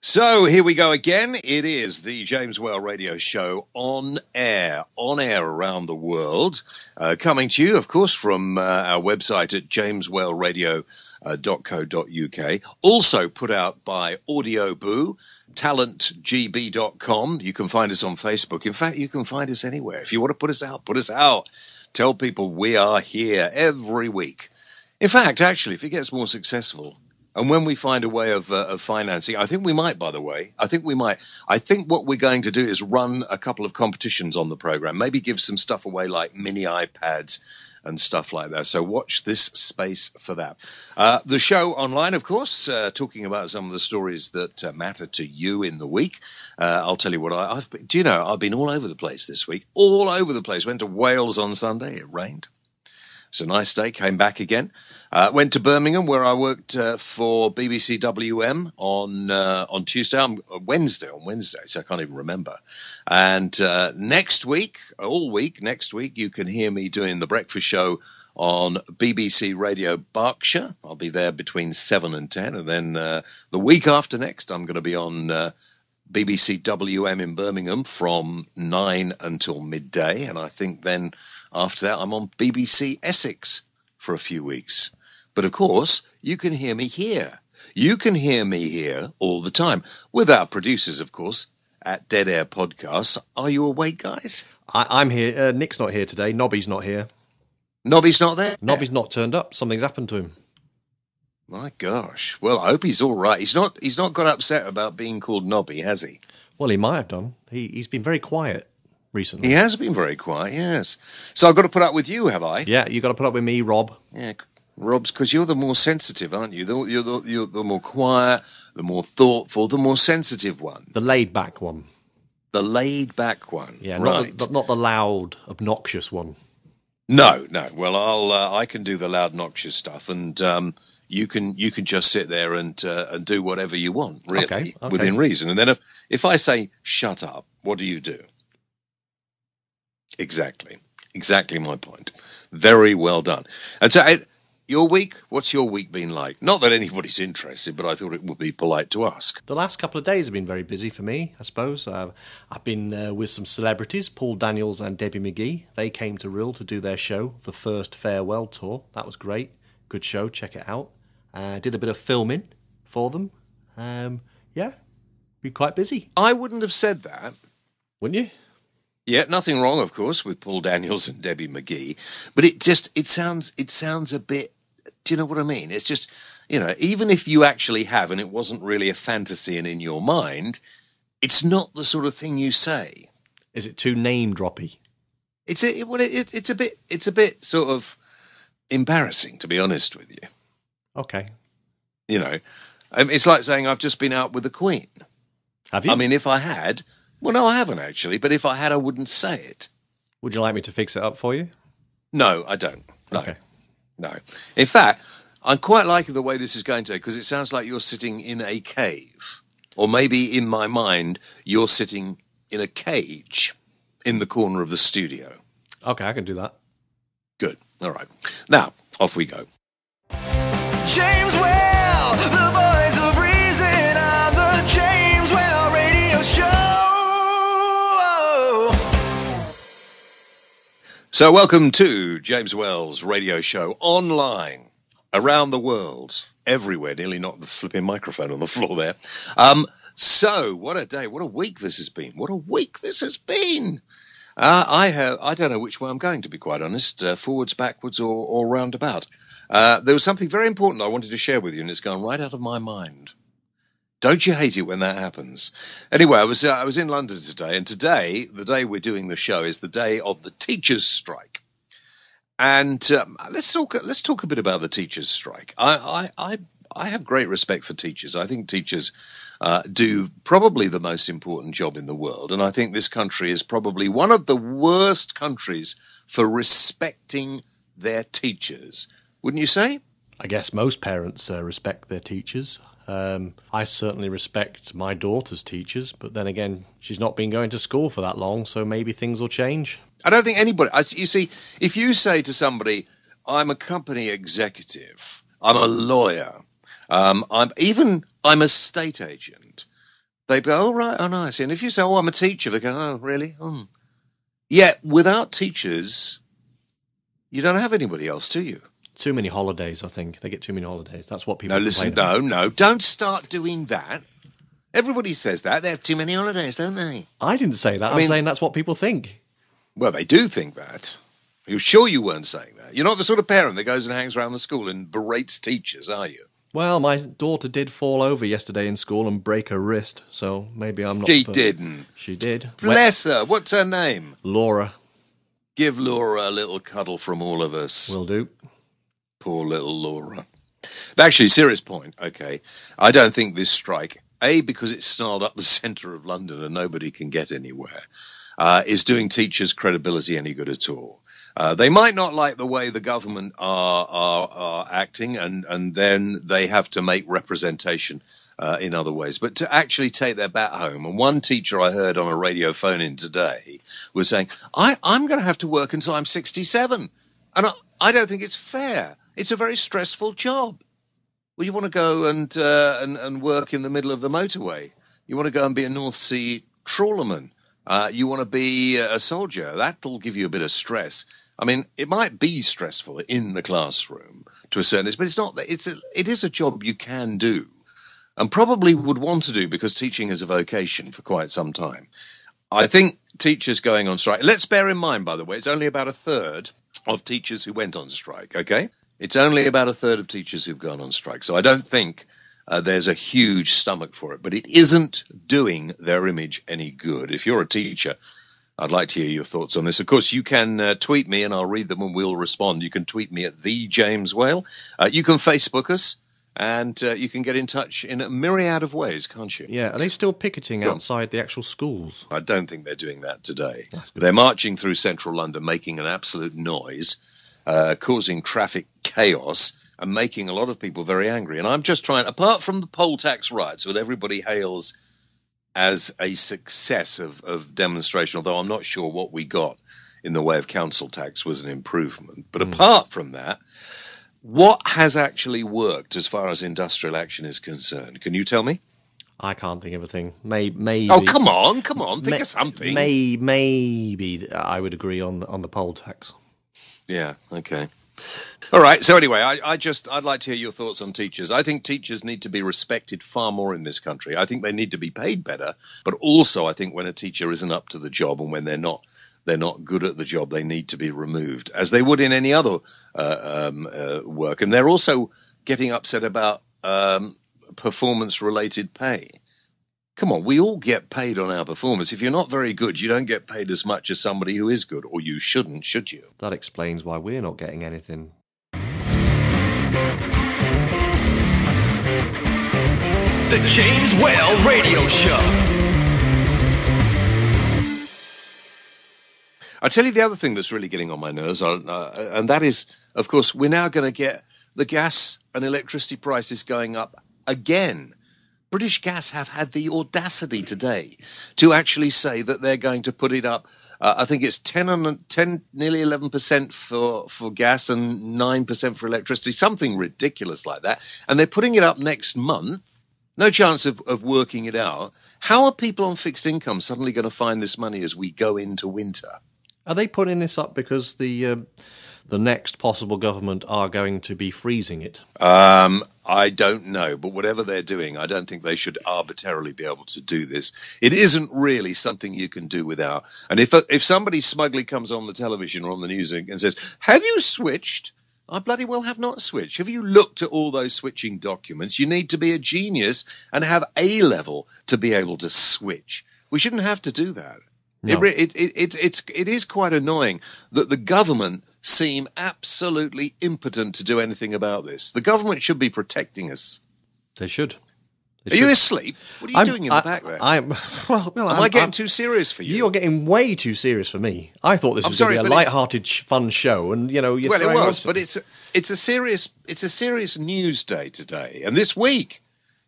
So here we go again. It is the James Whale Radio Show on air around the world. Coming to you, of course, from our website at jameswhaleradio.co.uk. Also put out by Audio Boo, talentgb.com. You can find us on Facebook. In fact, you can find us anywhere. If you want to put us out, put us out. Tell people we are here every week. In fact, actually, if it gets more successful, and when we find a way of financing, I think we might, by the way, I think what we're going to do is run a couple of competitions on the program, maybe give some stuff away like mini iPads and stuff like that. So watch this space for that. The show online, of course, talking about some of the stories that matter to you in the week. I'll tell you what, I've been all over the place this week, all over the place. Went to Wales on Sunday. It rained. It's a nice day. Came back again. Went to Birmingham, where I worked for BBC WM on Tuesday, Wednesday, so I can't even remember. And next week, all week, next week, you can hear me doing the breakfast show on BBC Radio Berkshire. I'll be there between 7 and 10. And then the week after next, I'm going to be on BBC WM in Birmingham from 9 until midday. And I think then after that, I'm on BBC Essex for a few weeks. But of course, you can hear me here. You can hear me here all the time with our producers, of course, at Dead Air Podcasts. Are you awake, guys? I'm here. Nick's not here today. Nobby's not here. Nobby's not there? Nobby's not turned up. Something's happened to him. My gosh. Well, I hope he's all right. He's not got upset about being called Nobby, has he? Well, he might have done. He's been very quiet recently. He has been very quiet, yes. So I've got to put up with you, have I? Yeah, you've got to put up with me, Rob. Yeah, Rob's, because you're the more sensitive, aren't you? You're the more quiet, the more thoughtful, the more sensitive one. The laid-back one. The laid-back one, yeah, right. Not the loud, obnoxious one. No. Well, I can do the loud, obnoxious stuff, and you can just sit there and do whatever you want, really, okay. Within reason. And then if I say, shut up, what do you do? Exactly my point. Very well done. And so, your week, what's your week been like? Not that anybody's interested, but I thought it would be polite to ask. The last couple of days have been very busy for me, I suppose. I've been with some celebrities, Paul Daniels and Debbie McGee. They came to Rhyl to do their show, the first farewell tour. That was great. Good show, check it out. Did a bit of filming for them. Yeah, been quite busy. I wouldn't have said that. Wouldn't you? Yeah, nothing wrong, of course, with Paul Daniels and Debbie McGee, but it sounds a bit, do you know what I mean? It's just, even if you actually have, and it wasn't really a fantasy and in your mind, it's not the sort of thing you say. Is it too name-droppy? It's a bit sort of embarrassing, to be honest with you. Okay. It's like saying I've just been out with the Queen. Have you? I mean, if I had... Well, no, I haven't actually, but if I had, I wouldn't say it. Would you like me to fix it up for you? No, I don't. No. Okay. No. In fact, I'm quite liking the way this is going today, because it sounds like you're sitting in a cave. Or maybe in my mind, you're sitting in a cage in the corner of the studio. Okay, I can do that. Good. All right. Now, off we go. James Whale, the voice of reason on the James Whale Radio Show. So welcome to James Whale's radio show online, around the world, everywhere, nearly knocked the flipping microphone on the floor there. So what a day, what a week this has been. What a week this has been. I don't know which way I'm going, to be quite honest, forwards, backwards, or roundabout. There was something very important I wanted to share with you, and it's gone right out of my mind. Don't you hate it when that happens? Anyway, I was in London today, and today, the day we're doing the show, is the day of the teachers' strike. And let's talk a bit about the teachers' strike. I have great respect for teachers. I think teachers do probably the most important job in the world, and I think this country is probably one of the worst countries for respecting their teachers. Wouldn't you say? I guess most parents respect their teachers. I certainly respect my daughter's teachers, but then again, she's not been going to school for that long, so maybe things will change. I don't think anybody... You see, if you say to somebody, I'm a company executive, I'm a lawyer, I'm a state agent, They go, oh, right, oh, nice. And if you say, oh, I'm a teacher, they go, oh, really? Yet, without teachers, you don't have anybody else, do you? Too many holidays, I think. They get too many holidays. That's what people No, listen, complain about. no, don't start doing that. Everybody says that. They have too many holidays, don't they? I didn't say that. I'm saying that's what people think. Well, they do think that. You're sure you weren't saying that? You're not the sort of parent that goes and hangs around the school and berates teachers, are you? Well, my daughter did fall over yesterday in school and break her wrist, so maybe I'm not... She didn't. She did. Bless her. What's her name? Laura. Give Laura a little cuddle from all of us. Will do. Poor little Laura. Actually, serious point, okay. I don't think this strike, A, because it's snarled up the centre of London and nobody can get anywhere, is doing teachers' credibility any good at all. They might not like the way the government are acting, and then they have to make representation in other ways. But to actually take their bat home, and one teacher I heard on a radio phone-in today was saying, I'm going to have to work until I'm 67, and I don't think it's fair. It's a very stressful job. Well, you want to go and work in the middle of the motorway. You want to go and be a North Sea trawlerman. You want to be a soldier. That'll give you a bit of stress. I mean, it might be stressful in the classroom to a certain extent, but it's not. It is a job you can do, and probably would want to do because teaching is a vocation for quite some time. I think teachers going on strike. Let's bear in mind, by the way, it's only about a third of teachers who went on strike. Okay, it's only about a third of teachers who've gone on strike. So I don't think there's a huge stomach for it, but it isn't doing their image any good. If you're a teacher, I'd like to hear your thoughts on this. Of course, you can tweet me and I'll read them and we'll respond. You can tweet me at the James Whale. You can Facebook us and you can get in touch in a myriad of ways, can't you? Yeah, are they still picketing outside the actual schools? I don't think they're doing that today. They're marching through central London, making an absolute noise, causing traffic chaos, and making a lot of people very angry. And I'm just trying, apart from the poll tax riots, that everybody hails as a success of demonstration, although I'm not sure what we got in the way of council tax was an improvement. But apart from that, what has actually worked as far as industrial action is concerned? Can you tell me? I can't think of a thing. Maybe. Oh, come on. Think of something. Maybe I would agree on the poll tax. Yeah, okay. All right. So anyway, I'd like to hear your thoughts on teachers. I think teachers need to be respected far more in this country. I think they need to be paid better, but also I think when a teacher isn't up to the job and when they're not good at the job, they need to be removed, as they would in any other work. And they're also getting upset about performance-related pay. Come on, we all get paid on our performance. If you're not very good, you don't get paid as much as somebody who is good, or you shouldn't, should you? That explains why we're not getting anything. The James Whale Radio Show. I'll tell you the other thing that's really getting on my nerves, and that is, of course, we're now going to get the gas and electricity prices going up again. British Gas have had the audacity today to actually say that they're going to put it up. I think it's 10, nearly 11% for gas and 9% for electricity, something ridiculous like that. And they're putting it up next month. No chance of working it out. How are people on fixed income suddenly going to find this money as we go into winter? Are they putting this up because the next possible government are going to be freezing it? I don't know, but whatever they're doing, I don't think they should arbitrarily be able to do this. It isn't really something you can do without. And if somebody smugly comes on the television or on the news and says, have you switched? I bloody well have not switched. Have you looked at all those switching documents? You need to be a genius and have A-level to be able to switch. We shouldn't have to do that. No. It is quite annoying that the government seem absolutely impotent to do anything about this. The government should be protecting us. They should. Are you asleep? What are you doing in the back there? Am I getting too serious for you? You're getting way too serious for me. I thought this was going to be a light-hearted, fun show, and you're well, it was, but it's a serious news day today, and this week.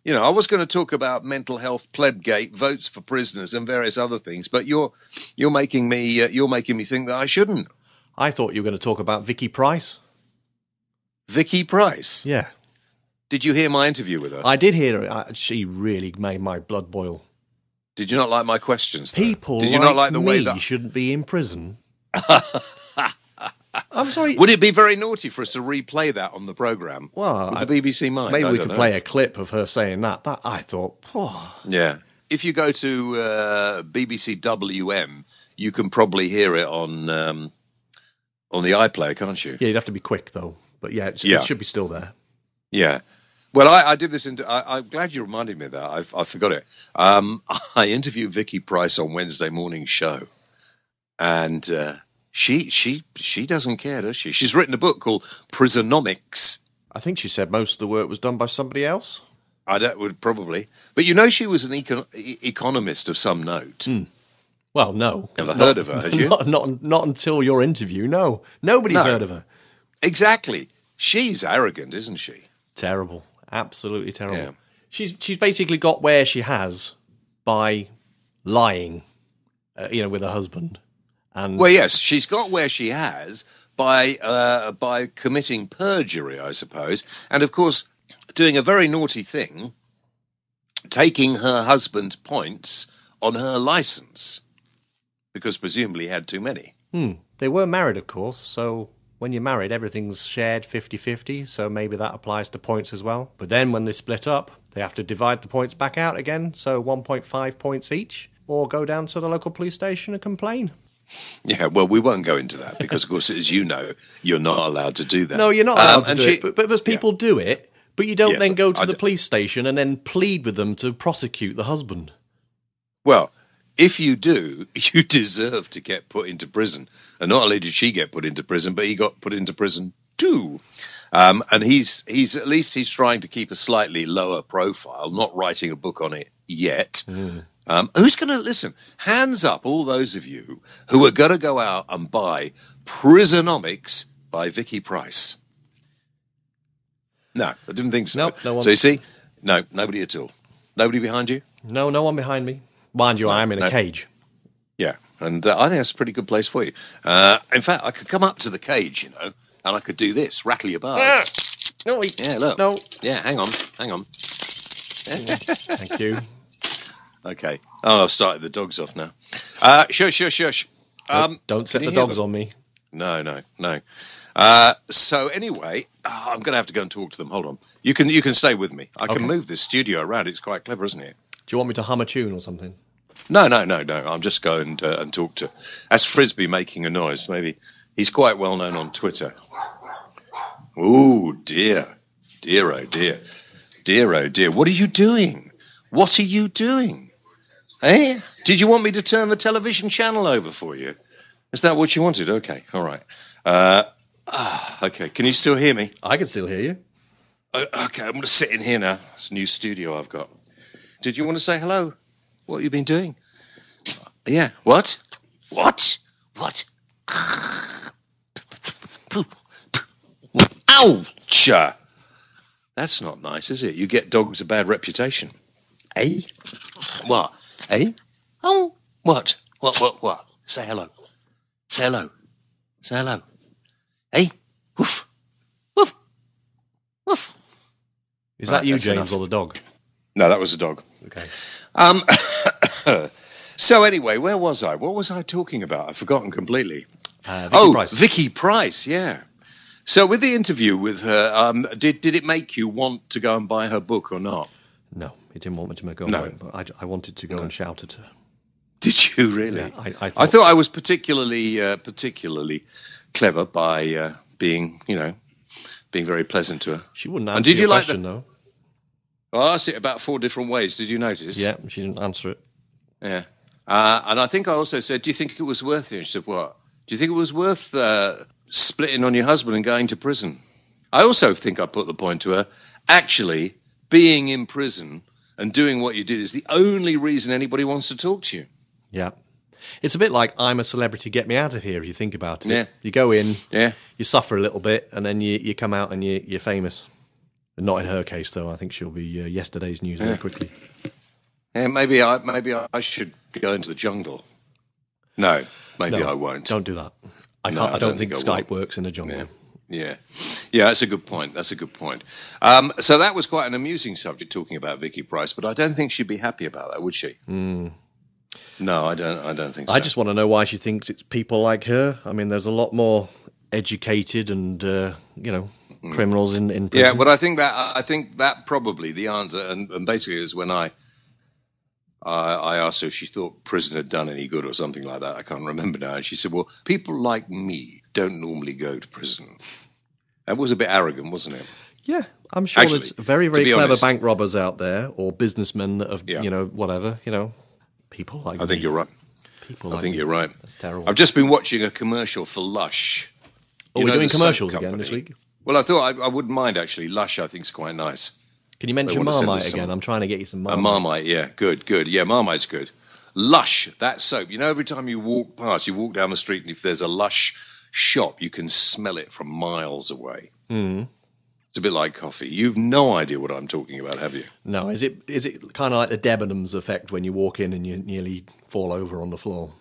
I was going to talk about mental health, Plebgate, votes for prisoners, and various other things, but you're making me think that I shouldn't. I thought you were going to talk about Vicky Price. Vicky Price? Yeah. Did you hear my interview with her? I did hear her. She really made my blood boil. Did you not like my questions, though? People Did you like not like the me way that... shouldn't be in prison. I'm sorry. Would it be very naughty for us to replay that on the programme? Well, with the BBC Mind? Maybe I we don't could know. play a clip of her saying that. That I thought, oh. Yeah. If you go to BBC WM, you can probably hear it on the iPlayer, can't you? Yeah, you'd have to be quick, though. But yeah, it should be still there. Yeah. Well, I did this. I'm glad you reminded me of that. I forgot it. I interviewed Vicky Price on Wednesday morning show, and she doesn't care, does she? She's written a book called Prisonomics. I think she said most of the work was done by somebody else. Would probably, but she was an economist of some note. Well, no, Never heard of her, had you? Not until your interview. No, nobody's heard of her. Exactly. She's arrogant, isn't she? Terrible, absolutely terrible. Yeah. She's basically got where she has by lying, with her husband. And Well, yes, she's got where she has by committing perjury, I suppose, and of course doing a very naughty thing, taking her husband's points on her licence, because presumably he had too many. They were married, of course, so when you're married, everything's shared 50-50, so maybe that applies to points as well. But then when they split up, they have to divide the points back out again, so 1.5 points each, or go down to the local police station and complain. Yeah, well, we won't go into that, because, of course, as you know, you're not allowed to do that. No, you're not allowed to do it, but people do it, but you don't Yes, then go to the police station and then plead with them to prosecute the husband. Well, if you do, you deserve to get put into prison. And not only did she get put into prison, but he got put into prison too. And he's at least he's trying to keep a slightly lower profile, not writing a book on it yet. Who's going to listen? Hands up, all those of you who are going to go out and buy Prisonomics by Vicky Price. No, I didn't think so. Nope, no one. So you see, no, nobody at all. Nobody behind you? No one behind me. Mind you, I am in a cage. Yeah, and I think that's a pretty good place for you. In fact, I could come up to the cage, and I could do this, rattle your bars. No, Yeah, look. No. Yeah, hang on. Thank you. Okay. Oh, I've started the dogs off now. Shush. Don't set can the you hear dogs them? on me. No. So anyway, I'm going to have to go and talk to them. Hold on. You can stay with me. I can move this studio around. It's quite clever, isn't it? Do you want me to hum a tune or something? No. I'm just going and talk to... That's Frisbee making a noise. Maybe he's quite well known on Twitter. Oh, dear. Dear, oh, dear. Dear, oh, dear. What are you doing? What are you doing? Eh? Did you want me to turn the television channel over for you? Is that what you wanted? Okay, all right. Okay, can you still hear me? I can still hear you. Okay, I'm going to sit in here now. It's a new studio I've got. Did you want to say hello? What have you been doing? Yeah. What? Ouch! That's not nice, is it? You get dogs a bad reputation. Eh? What? Eh? Oh, what? What? Say hello. Say hello. Eh? Woof. Is Right, that you, that's James, enough. or the dog? No, that was a dog. Okay. So anyway, where was I? What was I talking about? I've forgotten completely. Vicky Price. Vicky Price, yeah. So with the interview with her, did it make you want to go and buy her book or not? No, he didn't want me to go. No. But I wanted to go and shout at her. Did you really? Yeah, I thought I was particularly clever by being very pleasant to her. She wouldn't And answer did your you like question, though. Well, I asked it about 4 different ways. Did you notice? Yeah, she didn't answer it. Yeah. And I think I also said, do you think it was worth it? And she said, what? Do you think it was worth splitting on your husband and going to prison? I also think I put the point to her, actually, being in prison and doing what you did is the only reason anybody wants to talk to you. Yeah. It's a bit like I'm a celebrity, get me out of here, if you think about it. Yeah. You go in, Yeah. you suffer a little bit, and then you come out and you're famous. Not in her case, though. I think she'll be yesterday's news very quickly. Yeah, maybe I should go into the jungle. No, maybe I won't. Don't do that. I don't think Skype works in a jungle. Yeah, that's a good point. So that was quite an amusing subject, talking about Vicky Price, but I don't think she'd be happy about that, would she? No, I don't think so. I just want to know why she thinks it's people like her. I mean, there's a lot more educated and criminals in prison. Yeah, but I think that probably the answer, and basically is when I asked her if she thought prison had done any good or something like that. I can't remember now. And she said, well, people like me don't normally go to prison. That was a bit arrogant, wasn't it? Yeah, I'm sure Actually, there's very, very be clever honest, bank robbers out there or businessmen that have, whatever, people like I think you're right. People I think you're right. That's terrible. I've just been watching a commercial for Lush. We're doing the soap commercials company? again this week? Well, I thought I wouldn't mind, actually. Lush, I think, is quite nice. Can you mention want to send Marmite us some- again? I'm trying to get you some A Marmite. Marmite, yeah, good. Yeah, Marmite's good. Lush, that soap. Every time you walk past, you walk down the street, and if there's a Lush shop, you can smell it from miles away. Mm. It's a bit like coffee. You've no idea what I'm talking about, have you? No, is it kind of like the Debenhams effect when you walk in and you nearly fall over on the floor?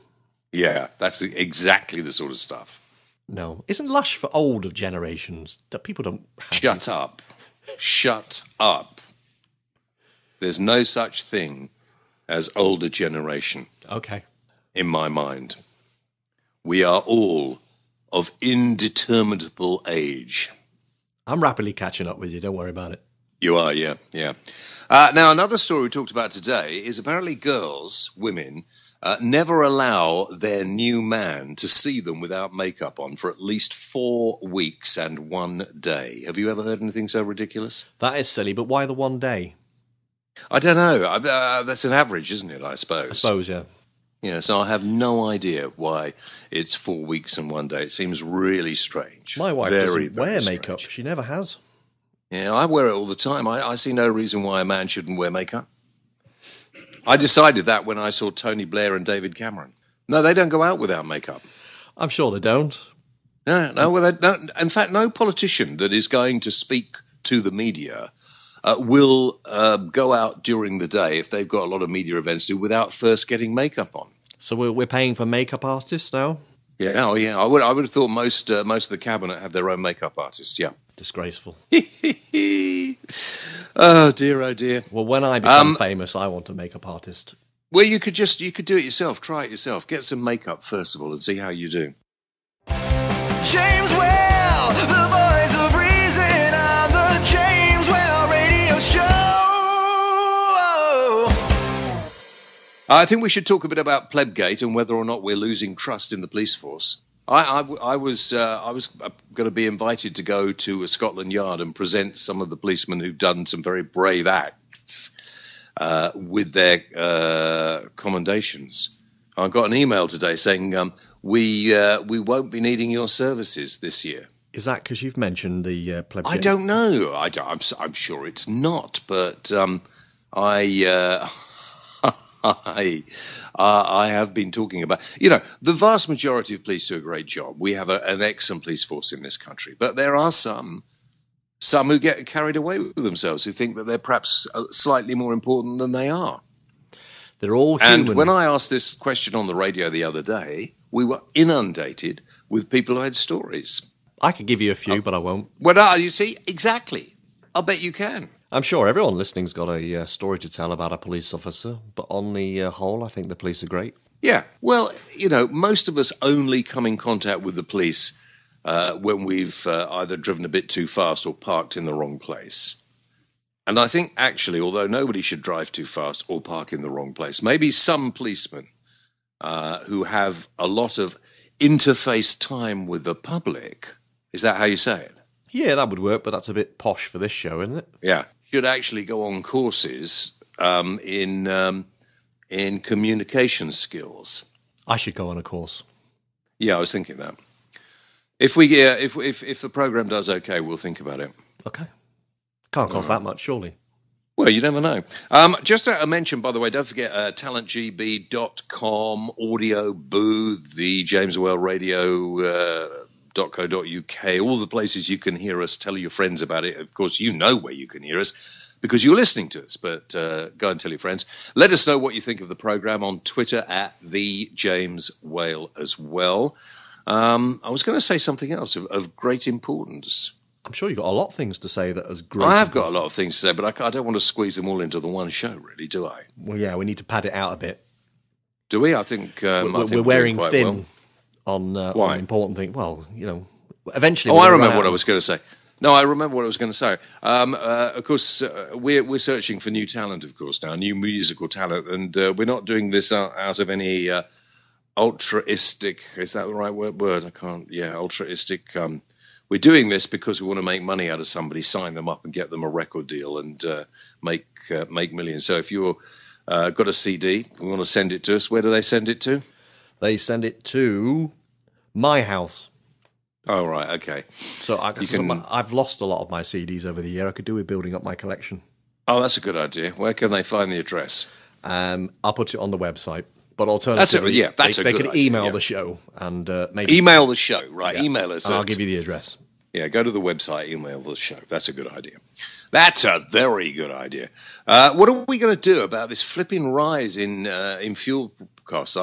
Yeah, that's exactly the sort of stuff. No. Isn't Lush for older generations? That people don't... Shut up. Shut up. There's no such thing as older generation Okay. in my mind. We are all of indeterminable age. I'm rapidly catching up with you. Don't worry about it. You are, yeah. Now, another story we talked about today is apparently women, never allow their new man to see them without makeup on for at least 4 weeks and 1 day. Have you ever heard anything so ridiculous? That is silly, but why the 1 day? I don't know. That's an average, isn't it, I suppose? I suppose, yeah. Yeah, so I have no idea why it's 4 weeks and 1 day. It seems really strange. My wife very, doesn't wear very makeup. strange. She never has. Yeah, I wear it all the time. I see no reason why a man shouldn't wear makeup. I decided that when I saw Tony Blair and David Cameron. No, they don't go out without makeup. I'm sure they don't. No. Well, in fact, no politician that is going to speak to the media will go out during the day if they've got a lot of media events to do without first getting makeup on. So we're paying for makeup artists now? Yeah, oh yeah. I would have thought most of the cabinet have their own makeup artists. Yeah. Disgraceful. Oh dear. Well, when I become famous, I want a makeup artist. Well, you could do it yourself. Try it yourself. Get some makeup first of all and see how you do. James Well, the voice of reason on the James Well radio show. I think we should talk a bit about Plebgate and whether or not we're losing trust in the police force. I was going to be invited to go to Scotland Yard and present some of the policemen who've done some very brave acts with their commendations. I got an email today saying we won't be needing your services this year. Is that because you've mentioned the Plebgate? I don't know. I'm sure it's not, but I have been talking about, the vast majority of police do a great job. We have an excellent police force in this country, but there are some who get carried away with themselves, who think that they're perhaps slightly more important than they are. They're all human. And when I asked this question on the radio the other day, we were inundated with people who had stories. I could give you a few, but I won't. Well, you see, exactly. I'll bet you can. I'm sure everyone listening's got a story to tell about a police officer, but on the whole, I think the police are great. Yeah, well, most of us only come in contact with the police when we've either driven a bit too fast or parked in the wrong place. And I think, actually, although nobody should drive too fast or park in the wrong place, maybe some policemen who have a lot of interface time with the public, is that how you say it? Yeah, that would work, but that's a bit posh for this show, isn't it? Yeah. Should actually go on courses in communication skills. I should go on a course. Yeah, I was thinking that. If the program does okay, we'll think about it. Okay. Can't cost that much, surely. Well, you never know. Just a mention, by the way, don't forget talentgb.com, Audio Booth, the James Well Radio .co.uk, all the places you can hear us. Tell your friends about it. Of course, you know where you can hear us because you're listening to us, but go and tell your friends. Let us know what you think of the programme on Twitter at the James Whale as well. I was going to say something else of great importance. I'm sure you've got a lot of things to say that is great. I have got a lot of things to say, but I don't want to squeeze them all into the one show, really, do I? Well, yeah, we need to pad it out a bit. Do we? I think We're wearing quite thin well. on important thing. Well, eventually. Oh, I remember what I was going to say. No, I remember what I was going to say. Of course, we're searching for new talent, of course, now, new musical talent, and we're not doing this out of any altruistic, is that the right word? I can't, altruistic. We're doing this because we want to make money out of somebody, sign them up and get them a record deal and make millions. So if you've got a CD, we want to send it to us, where do they send it to? They send it to my house. Oh, right, okay. So I've lost a lot of my CDs over the year. I could do with building up my collection. Oh, that's a good idea. Where can they find the address? I'll put it on the website. But alternatively, they can email the show and maybe... Email the show, right, email us. And I'll give you the address. Yeah, go to the website, email the show. That's a good idea. That's a very good idea. What are we going to do about this flipping rise in fuel costs?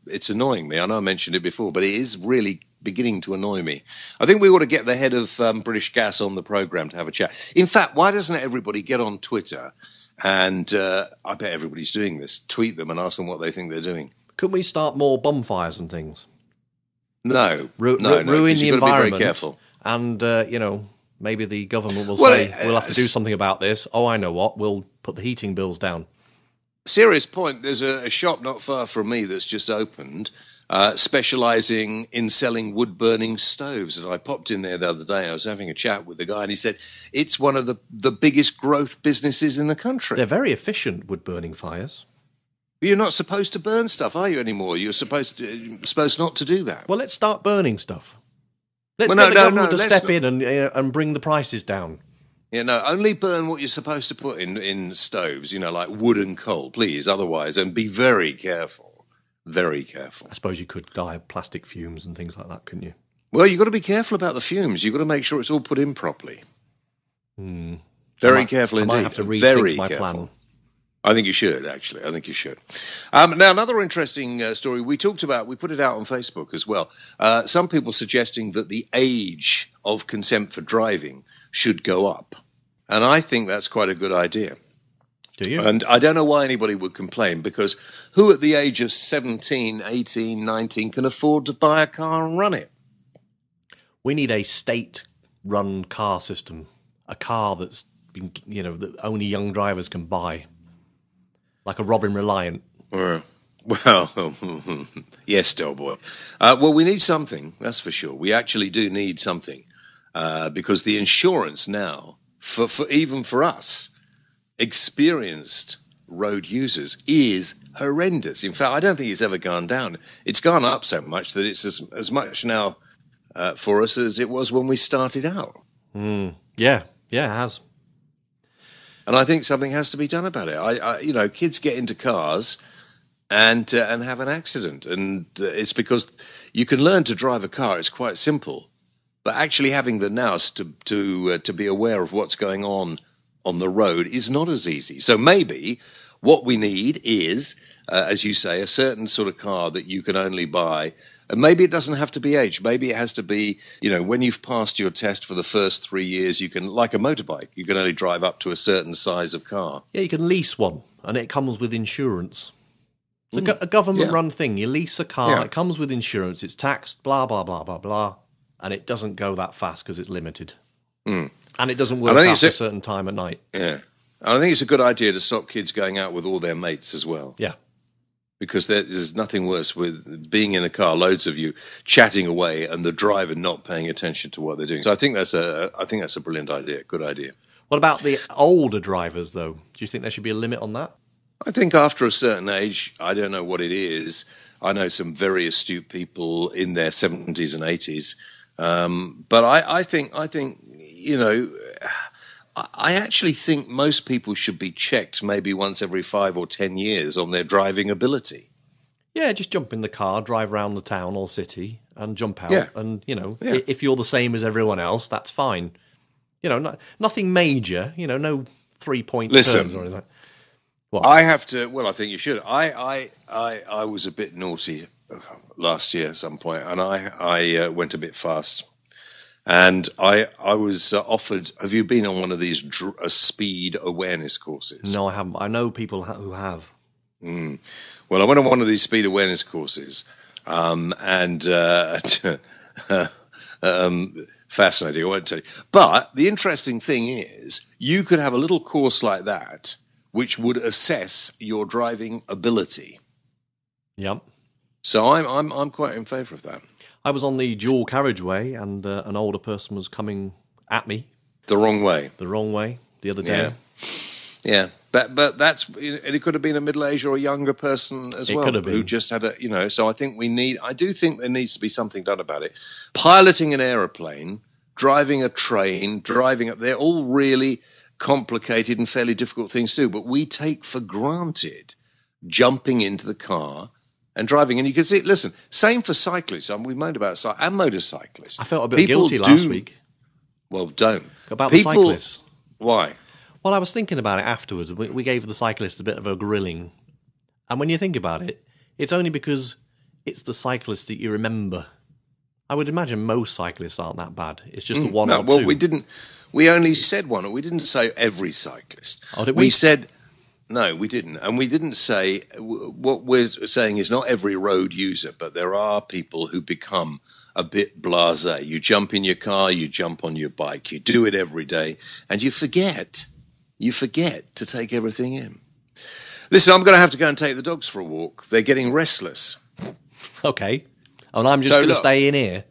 It's annoying me. I know I mentioned it before, but it is really beginning to annoy me. I think we ought to get the head of British Gas on the programme to have a chat. In fact, why doesn't everybody get on Twitter and, I bet everybody's doing this, tweet them and ask them what they think they're doing? Couldn't we start more bonfires and things? No. Ruin the environment. You've got to be very careful. And, maybe the government will say, we'll have to do something about this. Oh, I know what, we'll put the heating bills down. Serious point. There's a shop not far from me that's just opened, specialising in selling wood-burning stoves. And I popped in there the other day. I was having a chat with the guy, and he said it's one of the biggest growth businesses in the country. They're very efficient, wood-burning fires. You're not supposed to burn stuff, are you, anymore? You're supposed not to do that. Well, let's start burning stuff. Let's get the government to step in and bring the prices down. Yeah, no, only burn what you're supposed to put in stoves, like wood and coal, please, otherwise, and be very careful. Very careful. I suppose you could die of plastic fumes and things like that, couldn't you? Well, you've got to be careful about the fumes. You've got to make sure it's all put in properly. Very careful indeed. I might have to rethink my plan. I think you should, actually. I think you should. Now, another interesting story we put it out on Facebook as well. Some people suggesting that the age of consent for driving should go up. And I think that's quite a good idea. Do you? And I don't know why anybody would complain, because who at the age of 17, 18, 19 can afford to buy a car and run it? We need a state-run car system. A car that's been, that only young drivers can buy. Like a Robin Reliant. Well, yes, Delboy. Well, we need something, that's for sure. We actually do need something. Because the insurance now, for even for us, experienced road users, is horrendous. In fact, I don't think it's ever gone down. It's gone up so much that it's as much now for us as it was when we started out. Yeah, it has. And I think something has to be done about it. Kids get into cars and have an accident, and it's because you can learn to drive a car. It's quite simple, but actually having the nous to be aware of what's going on the road is not as easy. So maybe what we need is, as you say, a certain sort of car that you can only buy. And maybe it doesn't have to be aged. Maybe it has to be, when you've passed your test for the first 3 years, you can, like a motorbike, you can only drive up to a certain size of car. Yeah, you can lease one, and it comes with insurance. It's a government-run thing. You lease a car, it comes with insurance, it's taxed, blah, blah, blah, blah, blah, and it doesn't go that fast because it's limited. And it doesn't work after a certain time at night. Yeah. I think it's a good idea to stop kids going out with all their mates as well. Yeah. Because there's nothing worse with being in a car, loads of you chatting away, and the driver not paying attention to what they're doing. So I think that's a brilliant idea. Good idea. What about the older drivers, though? Do you think there should be a limit on that? I think after a certain age, I don't know what it is. I know some very astute people in their 70s and 80s, but I think I actually think most people should be checked maybe once every 5 or 10 years on their driving ability. Yeah, just jump in the car, drive around the town or city, and jump out. Yeah. And, if you're the same as everyone else, that's fine. Nothing major, no 3-point terms or anything like that. What? I have to, I think you should. I was a bit naughty last year at some point, and I went a bit fast. And I was offered, have you been on one of these speed awareness courses? No, I haven't. I know people who have. Well, Well, I went on one of these speed awareness courses, and fascinating, I won't tell you. But the interesting thing is, you could have a little course like that, which would assess your driving ability. Yep. So I'm quite in favour of that. I was on the dual carriageway, and an older person was coming at me The wrong way. the other day. Yeah. But that's, it could have been a middle-aged or a younger person as well, could have been. who just had so I do think there needs to be something done about it. Piloting an aeroplane, driving a train, they're all really complicated and fairly difficult things to do, but we take for granted jumping into the car and driving. And you can see, listen, same for cyclists. We moaned about and motorcyclists. I felt a bit guilty last week. Well, don't. About the cyclists. Why? Well, I was thinking about it afterwards. We gave the cyclists a bit of a grilling. And when you think about it, it's only because it's the cyclists that you remember. I would imagine most cyclists aren't that bad. It's just the one or two. Well, we only said one. We didn't say every cyclist. Oh, did we? We said, no, we didn't. And we didn't say, what we're saying is not every road user, but there are people who become a bit blasé. You jump in your car, you jump on your bike, you do it every day, and you forget to take everything in. Listen, I'm going to have to go and take the dogs for a walk. They're getting restless. Okay. And I'm just going to stay in here.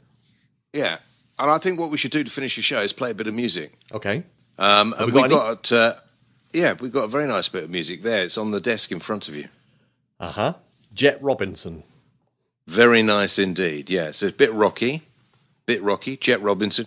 Yeah. And I think what we should do to finish the show is play a bit of music. Okay. And we've got a very nice bit of music there. It's on the desk in front of you. Uh-huh. Jet Robinson. Very nice indeed. Yeah, it's a bit rocky. Jet Robinson.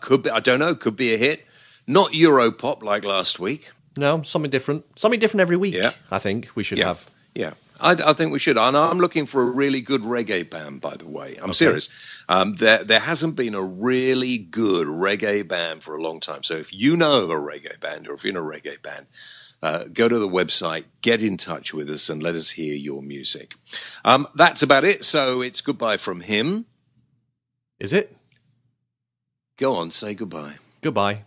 Could be, I don't know, could be a hit. Not Europop like last week. No, something different. Something different every week, Yeah. I think we should have. Yeah. I think we should. And I'm looking for a really good reggae band, by the way. I'm serious. There hasn't been a really good reggae band for a long time. So if you know of a reggae band, or if you're in a reggae band, go to the website, get in touch with us, and let us hear your music. That's about it. So it's goodbye from him. Is it? Go on, say goodbye. Goodbye.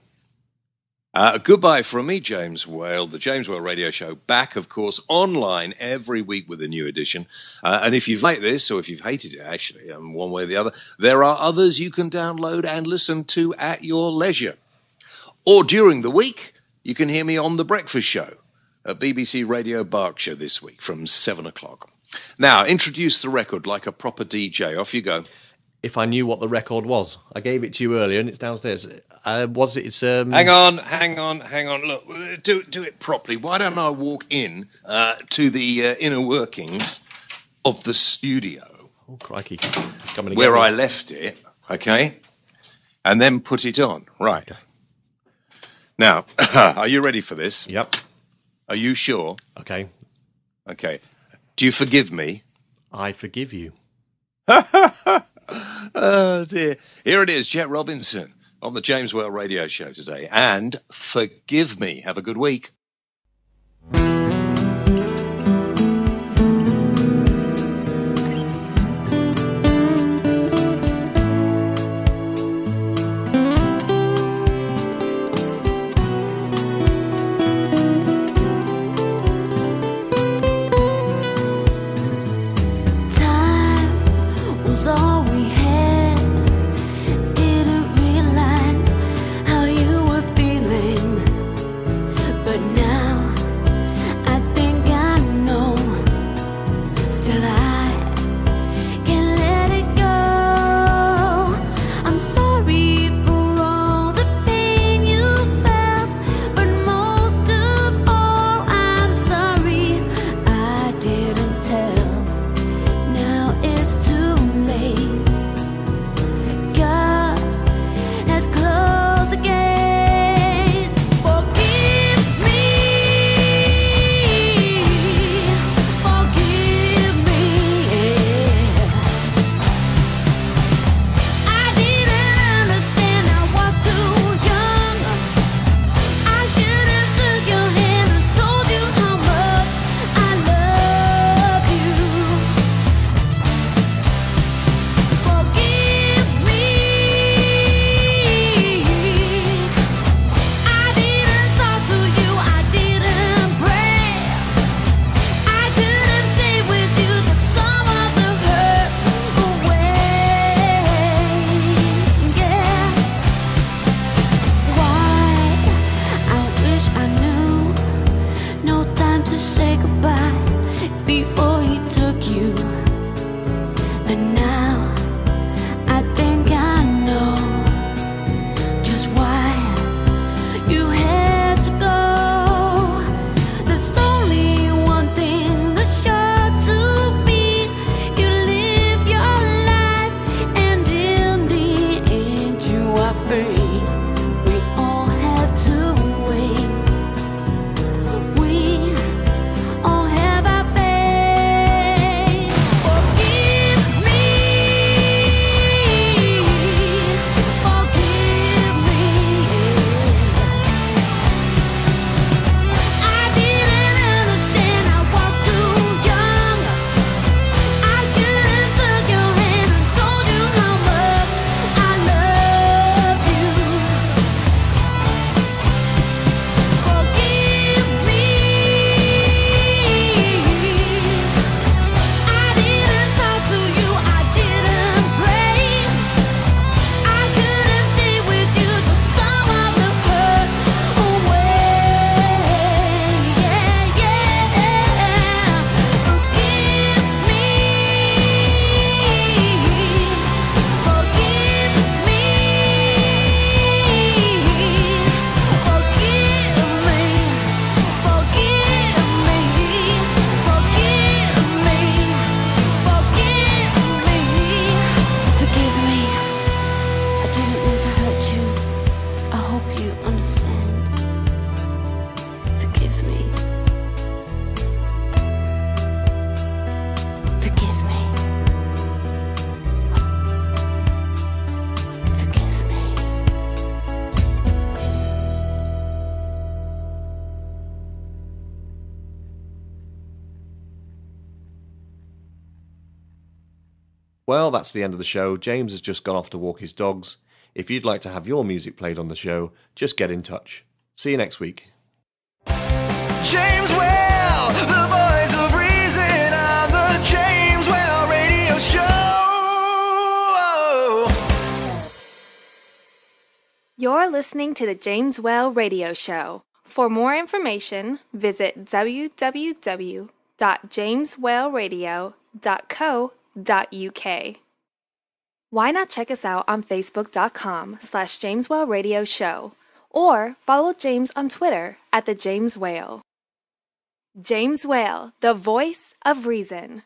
Goodbye from me, James Whale, the James Whale Radio Show, back, of course, online every week with a new edition. And if you've liked this, or if you've hated it, actually, one way or the other, there are others you can download and listen to at your leisure. Or during the week, you can hear me on The Breakfast Show at BBC Radio Berkshire this week from 7 o'clock. Now, introduce the record like a proper DJ. Off you go. If I knew what the record was. I gave it to you earlier and it's downstairs. Was it? It's, Hang on. Look, do it properly. Why don't I walk in to the inner workings of the studio? Oh, crikey. It's coming where again. I left it, okay? And then put it on. Right. Okay. Now, are you ready for this? Yep. Are you sure? Okay. Okay. Do you forgive me? I forgive you. Oh, dear. Here it is, Jet Robinson on the James Whale Radio Show today. And forgive me. Have a good week. Time was all we had. Didn't realize how you were feeling, but now Well, that's the end of the show. James has just gone off to walk his dogs. If you'd like to have your music played on the show, just get in touch. See you next week. James Well, the voice of reason on the James Well Radio Show. You're listening to the James Well Radio Show. For more information, visit www.jameswellradio.co.uk. Why not check us out on facebook.com/JamesWellRadioShow or follow James on Twitter @the James Whale. James Whale, the voice of reason.